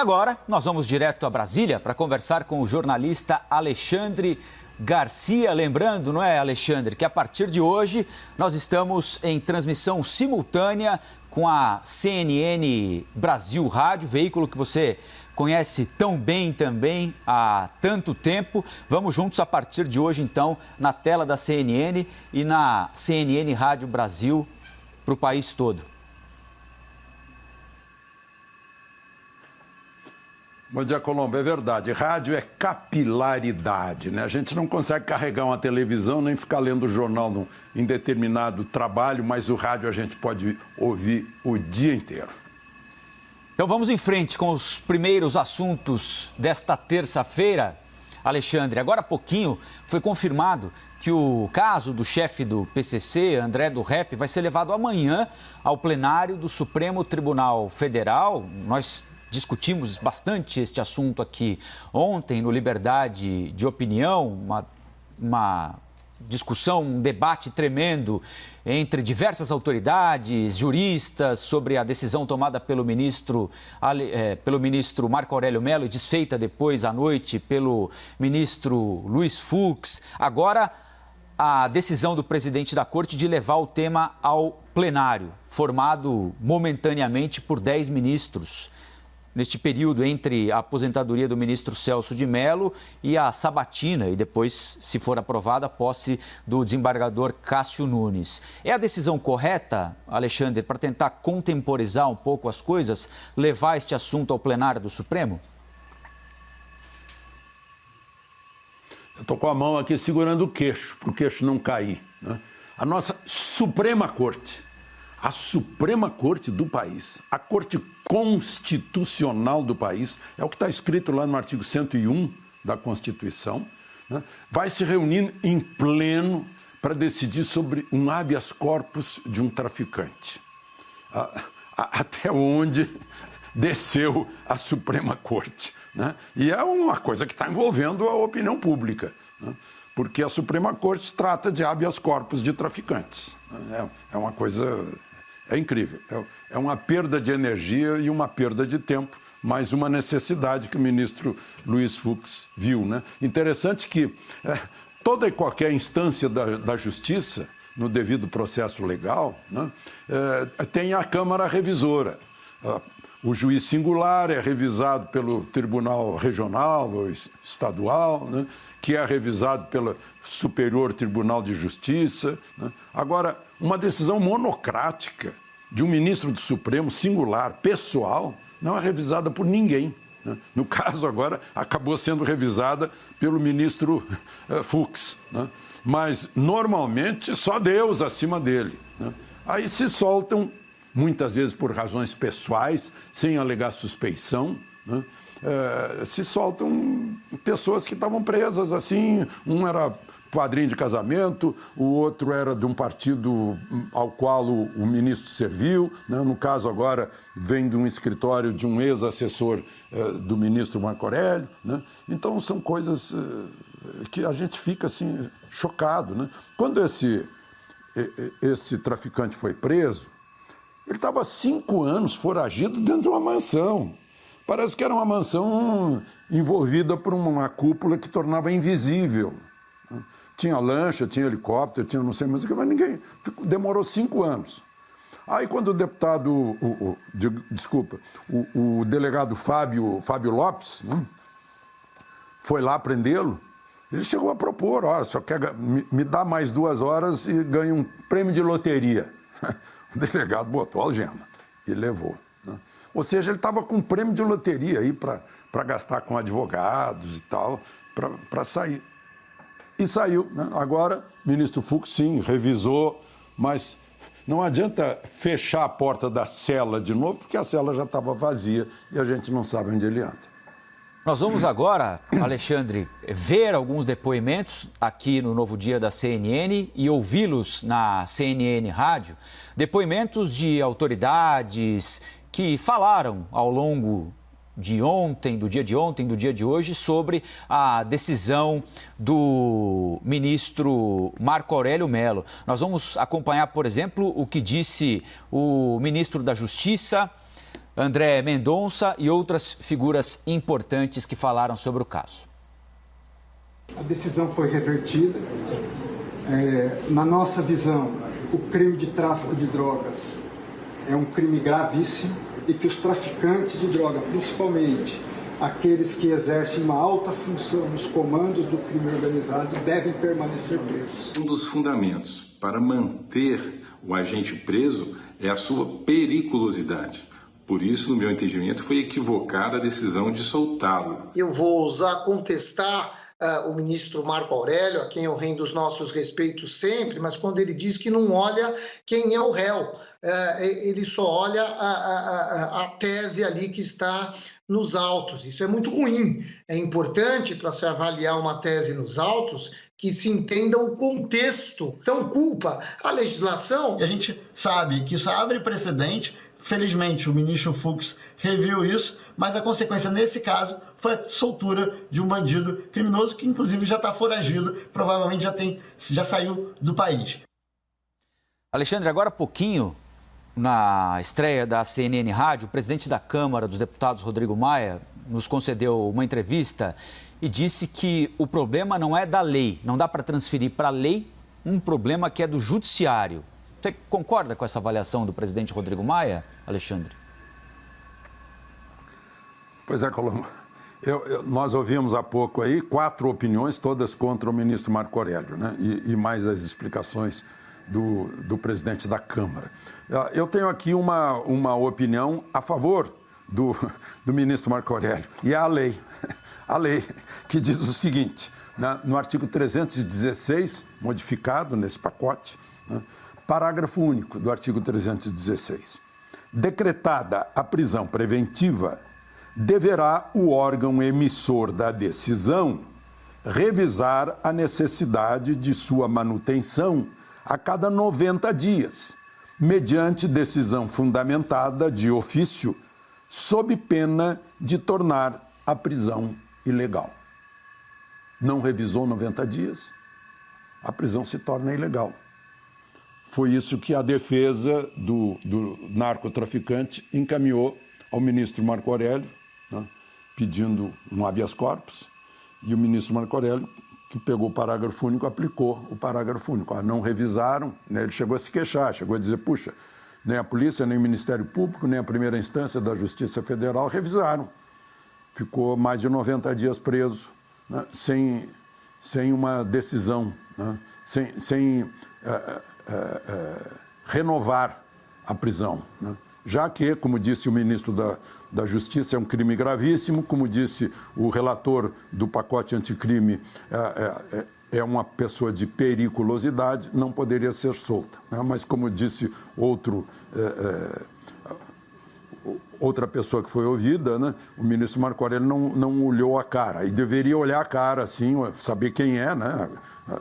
agora, nós vamos direto a Brasília para conversar com o jornalista Alexandre Garcia. Lembrando, não é, Alexandre, que a partir de hoje nós estamos em transmissão simultânea com a CNN Brasil Rádio, veículo que você conhece tão bem também há tanto tempo. Vamos juntos a partir de hoje, então, na tela da CNN e na CNN Rádio Brasil para o país todo. Bom dia, Colombo. É verdade. Rádio é capilaridade, né? A gente não consegue carregar uma televisão nem ficar lendo o jornal em determinado trabalho, mas o rádio a gente pode ouvir o dia inteiro. Então vamos em frente com os primeiros assuntos desta terça-feira. Alexandre, agora há pouquinho foi confirmado que o caso do chefe do PCC, André do Rep, vai ser levado amanhã ao plenário do Supremo Tribunal Federal. Nós discutimos bastante este assunto aqui ontem no Liberdade de Opinião, uma discussão, um debate tremendo entre diversas autoridades, juristas, sobre a decisão tomada pelo ministro Marco Aurélio Mello e desfeita depois à noite pelo ministro Luiz Fux. Agora, a decisão do presidente da Corte de levar o tema ao plenário, formado momentaneamente por 10 ministros. Neste período entre a aposentadoria do ministro Celso de Mello e a sabatina, e depois, se for aprovada, a posse do desembargador Cássio Nunes. É a decisão correta, Alexandre, para tentar contemporizar um pouco as coisas, levar este assunto ao plenário do Supremo? Eu estou com a mão aqui segurando o queixo, para o queixo não cair, né? A nossa Suprema Corte, a Suprema Corte do país, a Corte Constitucional do país, é o que está escrito lá no artigo 101 da Constituição, né? Vai se reunir em pleno para decidir sobre um habeas corpus de um traficante. Até onde desceu a Suprema Corte, né? E é uma coisa que está envolvendo a opinião pública, né? Porque a Suprema Corte trata de habeas corpus de traficantes. É uma coisa... É incrível, é uma perda de energia e uma perda de tempo, mas uma necessidade que o ministro Luiz Fux viu, né? Interessante que toda e qualquer instância da justiça, no devido processo legal, né, tem a Câmara Revisora. O juiz singular é revisado pelo Tribunal Regional ou Estadual, né, que é revisado pelo Superior Tribunal de Justiça, né? Agora, uma decisão monocrática de um ministro do Supremo singular, pessoal, não é revisada por ninguém, né? No caso agora, acabou sendo revisada pelo ministro Fux, né? Mas normalmente só Deus acima dele, né? Aí se soltam, muitas vezes por razões pessoais, sem alegar suspeição, né? Se soltam pessoas que estavam presas assim, um era padrinho de casamento, o outro era de um partido ao qual o ministro serviu, né? No caso agora vem de um escritório de um ex-assessor do ministro Marco Aurélio, né? Então são coisas que a gente fica assim chocado, né? Quando esse traficante foi preso, ele estava há 5 anos foragido dentro de uma mansão. Parece que era uma mansão envolvida por uma cúpula que tornava invisível. Tinha lancha, tinha helicóptero, tinha não sei mais o que, mas ninguém... Demorou 5 anos. Aí quando o deputado... O delegado Fábio Lopes, né, foi lá prendê-lo, ele chegou a propor, só quer me dá mais 2 horas e ganha um prêmio de loteria. O delegado botou a algema e levou, né? Ou seja, ele estava com um prêmio de loteria aí para gastar com advogados e tal, para sair. E saiu, né? Agora, o ministro Fux, sim, revisou, mas não adianta fechar a porta da cela de novo, porque a cela já estava vazia e a gente não sabe onde ele anda. Nós vamos agora, Alexandre, ver alguns depoimentos aqui no Novo Dia da CNN e ouvi-los na CNN Rádio. Depoimentos de autoridades que falaram ao longo de ontem, do dia de hoje, sobre a decisão do ministro Marco Aurélio Mello. Nós vamos acompanhar, por exemplo, o que disse o ministro da Justiça, André Mendonça e outras figuras importantes que falaram sobre o caso. A decisão foi revertida. Na nossa visão, o crime de tráfico de drogas é um crime gravíssimo e que os traficantes de droga, principalmente aqueles que exercem uma alta função nos comandos do crime organizado, devem permanecer presos. Um dos fundamentos para manter o agente preso é a sua periculosidade. Por isso, no meu entendimento, foi equivocada a decisão de soltá-lo. Eu vou ousar contestar o ministro Marco Aurélio, a quem eu rendo os nossos respeitos sempre, mas quando ele diz que não olha quem é o réu, ele só olha a tese ali que está nos autos. Isso é muito ruim. É importante, para se avaliar uma tese nos autos, que se entenda o contexto. Então, culpa a legislação. E a gente sabe que isso abre precedente. Felizmente, o ministro Fux reviu isso, mas a consequência nesse caso foi a soltura de um bandido criminoso que, inclusive, já está foragido, provavelmente já saiu do país. Alexandre, agora há pouquinho, na estreia da CNN Rádio, o presidente da Câmara dos Deputados, Rodrigo Maia, nos concedeu uma entrevista e disse que o problema não é da lei, não dá para transferir para a lei um problema que é do judiciário. Você concorda com essa avaliação do presidente Rodrigo Maia, Alexandre? Pois é, Colombo. Nós ouvimos há pouco aí 4 opiniões, todas contra o ministro Marco Aurélio, né? E mais as explicações do presidente da Câmara. Eu tenho aqui uma opinião a favor do ministro Marco Aurélio, e é a lei. A lei que diz o seguinte, né? No artigo 316, modificado nesse pacote, né? Parágrafo único do artigo 316. Decretada a prisão preventiva, deverá o órgão emissor da decisão revisar a necessidade de sua manutenção a cada 90 dias, mediante decisão fundamentada de ofício, sob pena de tornar a prisão ilegal. Não revisou 90 dias, a prisão se torna ilegal. Foi isso que a defesa do narcotraficante encaminhou ao ministro Marco Aurélio, né, pedindo um habeas corpus, e o ministro Marco Aurélio, que pegou o parágrafo único, aplicou o parágrafo único. Não revisaram, né, ele chegou a se queixar, chegou a dizer, puxa, nem a polícia, nem o Ministério Público, nem a primeira instância da Justiça Federal revisaram. Ficou mais de 90 dias preso, né, sem uma decisão, né, sem renovar a prisão, né? Já que, como disse o ministro da Justiça, é um crime gravíssimo, como disse o relator do pacote anticrime, é uma pessoa de periculosidade, não poderia ser solta, né? Mas, como disse outra pessoa que foi ouvida, né? O ministro Marco Aurélio não olhou a cara, e deveria olhar a cara, assim, saber quem é, né?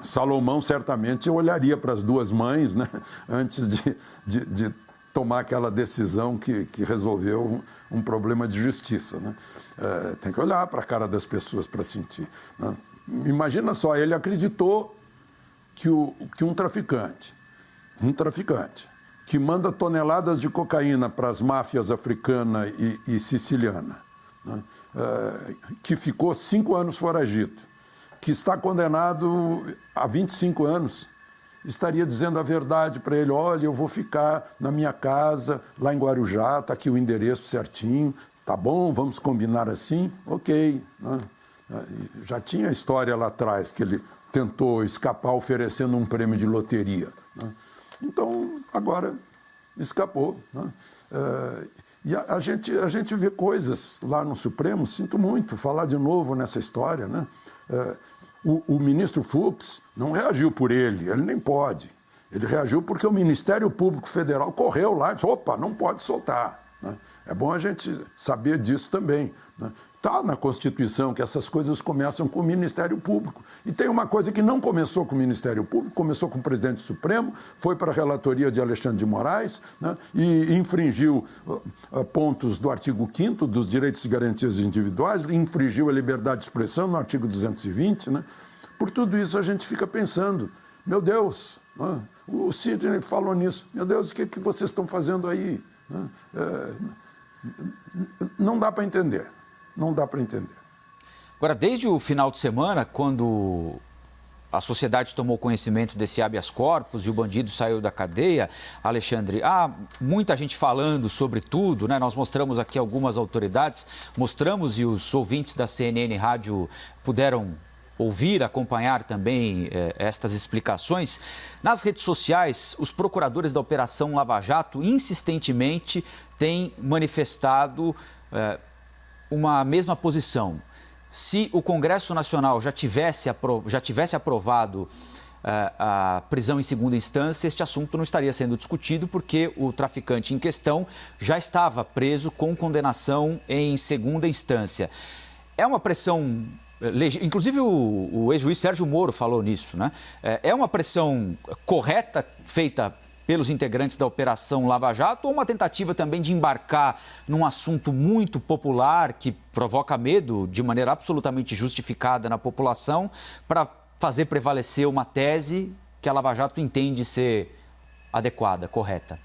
Salomão certamente olharia para as duas mães, né? Antes de tomar aquela decisão que resolveu um problema de justiça, né? Tem que olhar para a cara das pessoas para sentir, né? Imagina só, ele acreditou que um traficante que manda toneladas de cocaína para as máfias africana e siciliana, né? Que ficou 5 anos foragido, que está condenado a 25 anos, estaria dizendo a verdade para ele, olha, eu vou ficar na minha casa, lá em Guarujá, está aqui o endereço certinho, tá bom, vamos combinar assim? Ok, né? Já tinha a história lá atrás, que ele tentou escapar oferecendo um prêmio de loteria, né? Então, agora, escapou, né? E a gente vê coisas lá no Supremo, sinto muito falar de novo nessa história, né? O ministro Fux não reagiu por ele nem pode. Ele reagiu porque o Ministério Público Federal correu lá e disse, opa, não pode soltar, né? É bom a gente saber disso também, né? Está na Constituição que essas coisas começam com o Ministério Público. E tem uma coisa que não começou com o Ministério Público, começou com o presidente do Supremo, foi para a relatoria de Alexandre de Moraes, né, e infringiu pontos do artigo 5º dos direitos e garantias individuais, infringiu a liberdade de expressão no artigo 220. Né? Por tudo isso a gente fica pensando, meu Deus, né, o Sidney falou nisso, meu Deus, o que vocês estão fazendo aí? Né? Não dá para entender. Não dá para entender. Agora, desde o final de semana, quando a sociedade tomou conhecimento desse habeas corpus e o bandido saiu da cadeia, Alexandre, há muita gente falando sobre tudo, né? Nós mostramos aqui algumas autoridades, mostramos e os ouvintes da CNN Rádio puderam ouvir, acompanhar também estas explicações. Nas redes sociais, os procuradores da Operação Lava Jato insistentemente têm manifestado uma mesma posição. Se o Congresso Nacional já tivesse aprovado a prisão em segunda instância, este assunto não estaria sendo discutido porque o traficante em questão já estava preso com condenação em segunda instância. É uma pressão, inclusive o ex-juiz Sérgio Moro falou nisso, né? É uma pressão correta feita pelos integrantes da Operação Lava Jato ou uma tentativa também de embarcar num assunto muito popular que provoca medo de maneira absolutamente justificada na população para fazer prevalecer uma tese que a Lava Jato entende ser adequada, correta?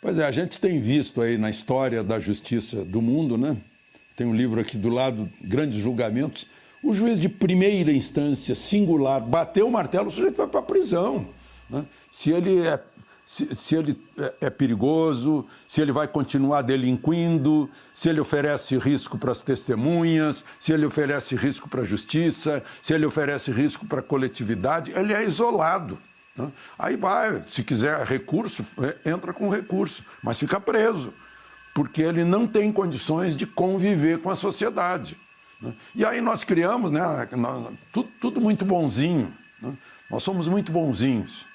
Pois é, a gente tem visto aí na história da justiça do mundo, né? Tem um livro aqui do lado, Grandes Julgamentos. O juiz de primeira instância, singular, bateu o martelo, o sujeito vai para a prisão, né? Se ele é perigoso, se ele vai continuar delinquindo, se ele oferece risco para as testemunhas, se ele oferece risco para a justiça, se ele oferece risco para a coletividade, ele é isolado, né? Aí vai, se quiser recurso, entra com recurso, mas fica preso, porque ele não tem condições de conviver com a sociedade. E aí nós criamos, né, tudo muito bonzinho, né? Nós somos muito bonzinhos,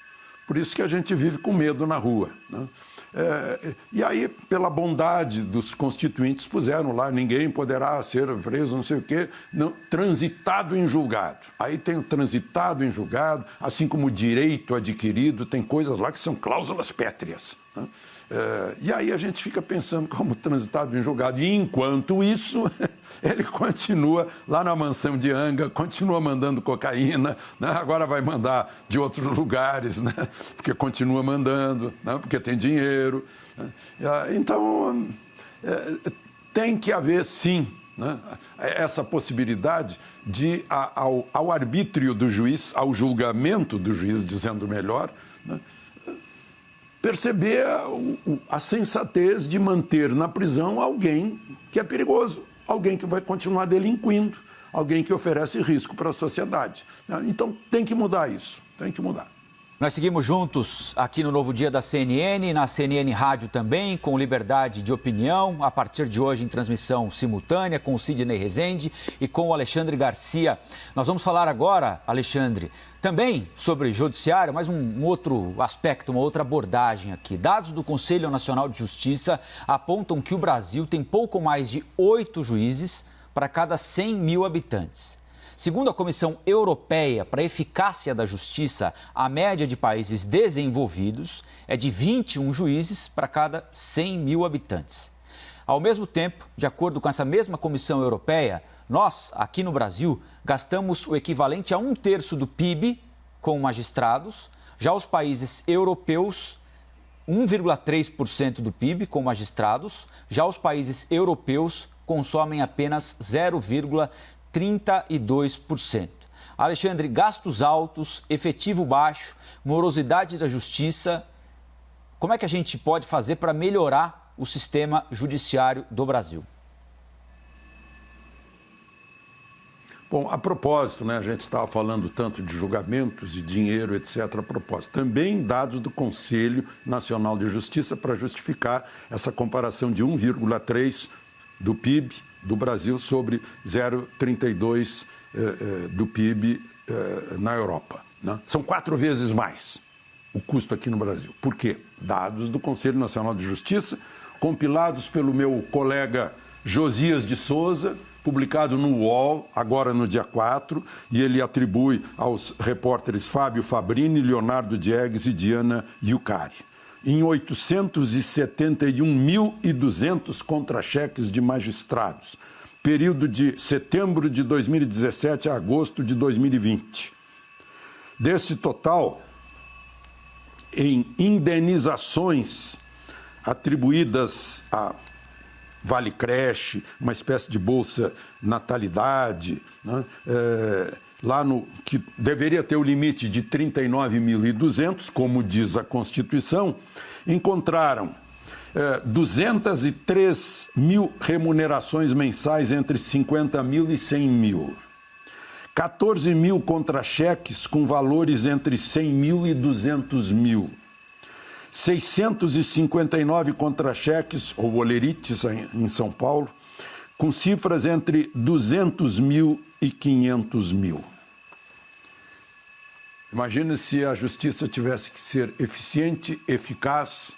por isso que a gente vive com medo na rua, né? E aí, pela bondade dos constituintes, puseram lá, ninguém poderá ser preso, não sei o quê, não, transitado em julgado. Aí tem o transitado em julgado, assim como o direito adquirido, tem coisas lá que são cláusulas pétreas, né? E aí a gente fica pensando como transitado em julgado. E enquanto isso, ele continua lá na mansão de Anga, continua mandando cocaína, né? Agora vai mandar de outros lugares, né? Porque continua mandando, né? Porque tem dinheiro, né? Então, tem que haver, sim, né, essa possibilidade de, ao arbítrio do juiz, ao julgamento do juiz, dizendo melhor, né, perceber a sensatez de manter na prisão alguém que é perigoso, alguém que vai continuar delinquindo, alguém que oferece risco para a sociedade. Então tem que mudar isso, tem que mudar. Nós seguimos juntos aqui no Novo Dia da CNN, na CNN Rádio também, com liberdade de opinião, a partir de hoje em transmissão simultânea, com o Sidney Rezende e com o Alexandre Garcia. Nós vamos falar agora, Alexandre, também sobre judiciário, mas um outro aspecto, uma outra abordagem aqui. Dados do Conselho Nacional de Justiça apontam que o Brasil tem pouco mais de 8 juízes para cada 100 mil habitantes. Segundo a Comissão Europeia para a Eficácia da Justiça, a média de países desenvolvidos é de 21 juízes para cada 100 mil habitantes. Ao mesmo tempo, de acordo com essa mesma Comissão Europeia, nós, aqui no Brasil, gastamos o equivalente a 1/3 do PIB com magistrados. Já os países europeus, 1,3% do PIB com magistrados. Já os países europeus consomem apenas 0,32%. Alexandre, gastos altos, efetivo baixo, morosidade da justiça. Como é que a gente pode fazer para melhorar o sistema judiciário do Brasil? Bom, a propósito, né, a gente estava falando tanto de julgamentos e dinheiro, etc. A propósito, também dados do Conselho Nacional de Justiça para justificar essa comparação de 1,3% do PIB do Brasil sobre 0,32% do PIB na Europa, né? São 4 vezes mais o custo aqui no Brasil. Por quê? Dados do Conselho Nacional de Justiça, compilados pelo meu colega Josias de Souza, publicado no UOL, agora no dia 4, e ele atribui aos repórteres Fábio Fabrini, Leonardo Diegues e Diana Yucari. Em 871.200 contra-cheques de magistrados, período de setembro de 2017 a agosto de 2020. Desse total, em indenizações atribuídas a Vale Creche, uma espécie de bolsa natalidade, né? Lá no que deveria ter o limite de 39.200, como diz a Constituição, encontraram 203 mil remunerações mensais entre 50 mil e 100 mil. 14 mil contra-cheques com valores entre 100 mil e 200 mil. 659 contra-cheques, ou bolerites em São Paulo, com cifras entre 200 mil e 500 mil. Imagine se a justiça tivesse que ser eficiente, eficaz,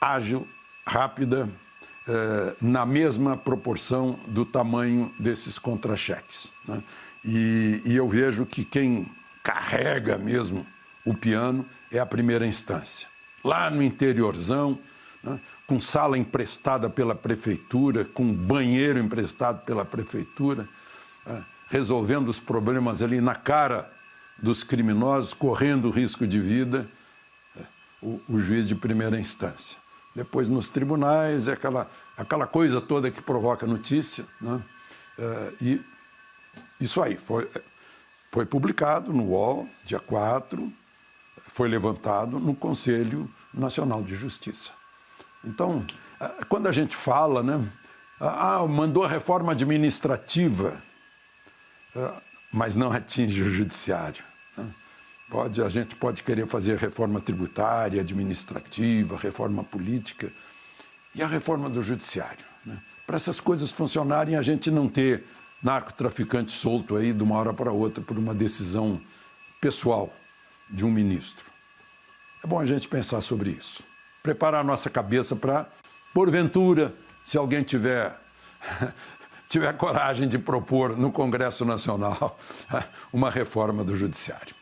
ágil, rápida, na mesma proporção do tamanho desses contra-cheques, né? E eu vejo que quem carrega mesmo o piano é a primeira instância. Lá no interiorzão, né, com sala emprestada pela prefeitura, com banheiro emprestado pela prefeitura, resolvendo os problemas ali na cara dos criminosos, correndo risco de vida, o juiz de primeira instância. Depois, nos tribunais, é aquela coisa toda que provoca notícia, né? E isso aí foi publicado no UOL, dia 4, foi levantado no Conselho Nacional de Justiça. Então, quando a gente fala, né, mandou a reforma administrativa, mas não atinge o judiciário, né? A gente pode querer fazer reforma tributária, administrativa, reforma política e a reforma do judiciário, né? Para essas coisas funcionarem, a gente não ter narcotraficante solto aí de uma hora para outra por uma decisão pessoal de um ministro. É bom a gente pensar sobre isso. Preparar a nossa cabeça para, porventura, se alguém tiver coragem de propor no Congresso Nacional uma reforma do Judiciário.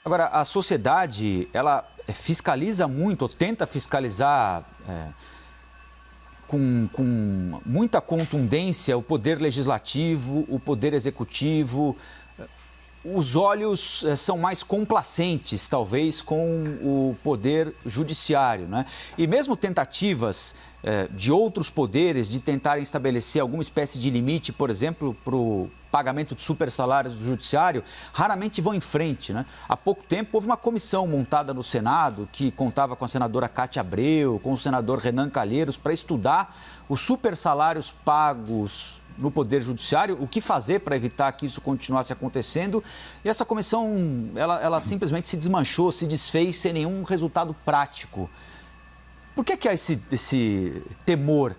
Agora, a sociedade, ela fiscaliza muito, ou tenta fiscalizar com muita contundência o poder legislativo, o poder executivo. Os olhos são mais complacentes, talvez, com o poder judiciário, né? E mesmo tentativas de outros poderes de tentarem estabelecer alguma espécie de limite, por exemplo, para o pagamento de supersalários do judiciário, raramente vão em frente, né? Há pouco tempo houve uma comissão montada no Senado que contava com a senadora Cátia Abreu, com o senador Renan Calheiros, para estudar os supersalários pagos no Poder Judiciário, o que fazer para evitar que isso continuasse acontecendo. E essa comissão, ela simplesmente se desmanchou, se desfez sem nenhum resultado prático. Por que há esse temor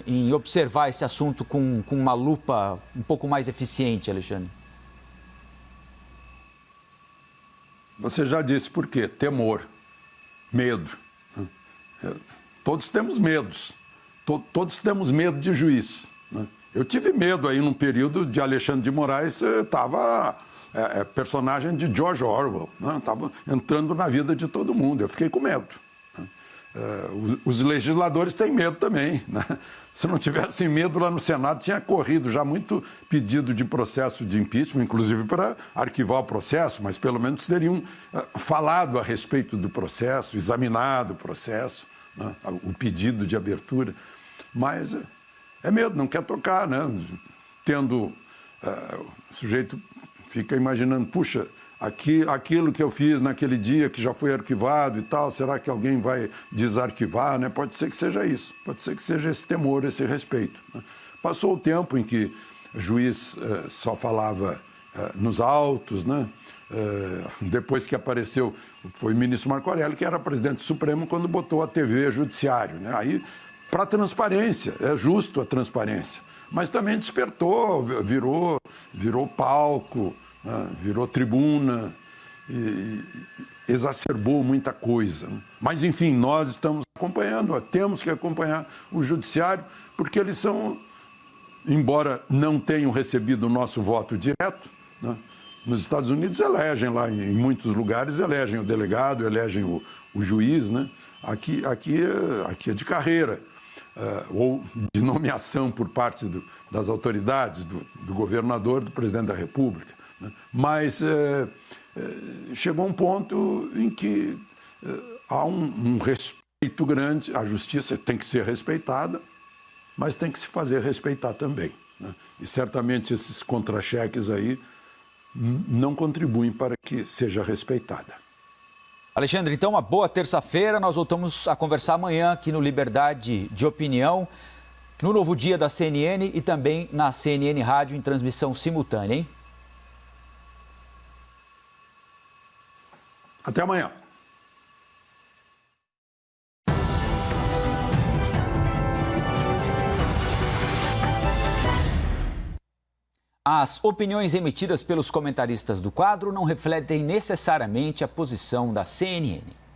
em observar esse assunto com uma lupa um pouco mais eficiente, Alexandre? Você já disse por quê? Temor, medo. Todos temos medos. Todos temos medo de juiz, né? Eu tive medo aí num período de Alexandre de Moraes, estava personagem de George Orwell, né? Estava entrando na vida de todo mundo, eu fiquei com medo, né? Os legisladores têm medo também, né? Se não tivessem medo lá no Senado, tinha corrido já muito pedido de processo de impeachment, inclusive para arquivar o processo, mas pelo menos teriam falado a respeito do processo, examinado o processo, né? O pedido de abertura, mas é medo, não quer tocar, né? O sujeito fica imaginando, puxa, aquilo que eu fiz naquele dia que já foi arquivado e tal, será que alguém vai desarquivar, né? Pode ser que seja isso, pode ser que seja esse temor, esse respeito, né? Passou o tempo em que o juiz só falava nos autos, né? Depois que apareceu, foi o ministro Marco Aurélio, que era presidente do Supremo, quando botou a TV Judiciário, né? Aí, para transparência, é justo a transparência, mas também despertou, virou palco, né? Virou tribuna, e exacerbou muita coisa, né? Mas, enfim, nós estamos acompanhando, temos que acompanhar o judiciário, porque eles são, embora não tenham recebido o nosso voto direto, né? Nos Estados Unidos elegem lá, em muitos lugares elegem o delegado, elegem o juiz, né? Aqui é de carreira, ou de nomeação por parte das autoridades, do governador, do presidente da República, né? Mas chegou um ponto em que há um respeito muito grande, a justiça tem que ser respeitada, mas tem que se fazer respeitar também, né? E certamente esses contra-cheques aí não contribuem para que seja respeitada. Alexandre, então uma boa terça-feira. Nós voltamos a conversar amanhã aqui no Liberdade de Opinião, no Novo Dia da CNN e também na CNN Rádio em transmissão simultânea, hein? Até amanhã. As opiniões emitidas pelos comentaristas do quadro não refletem necessariamente a posição da CNN.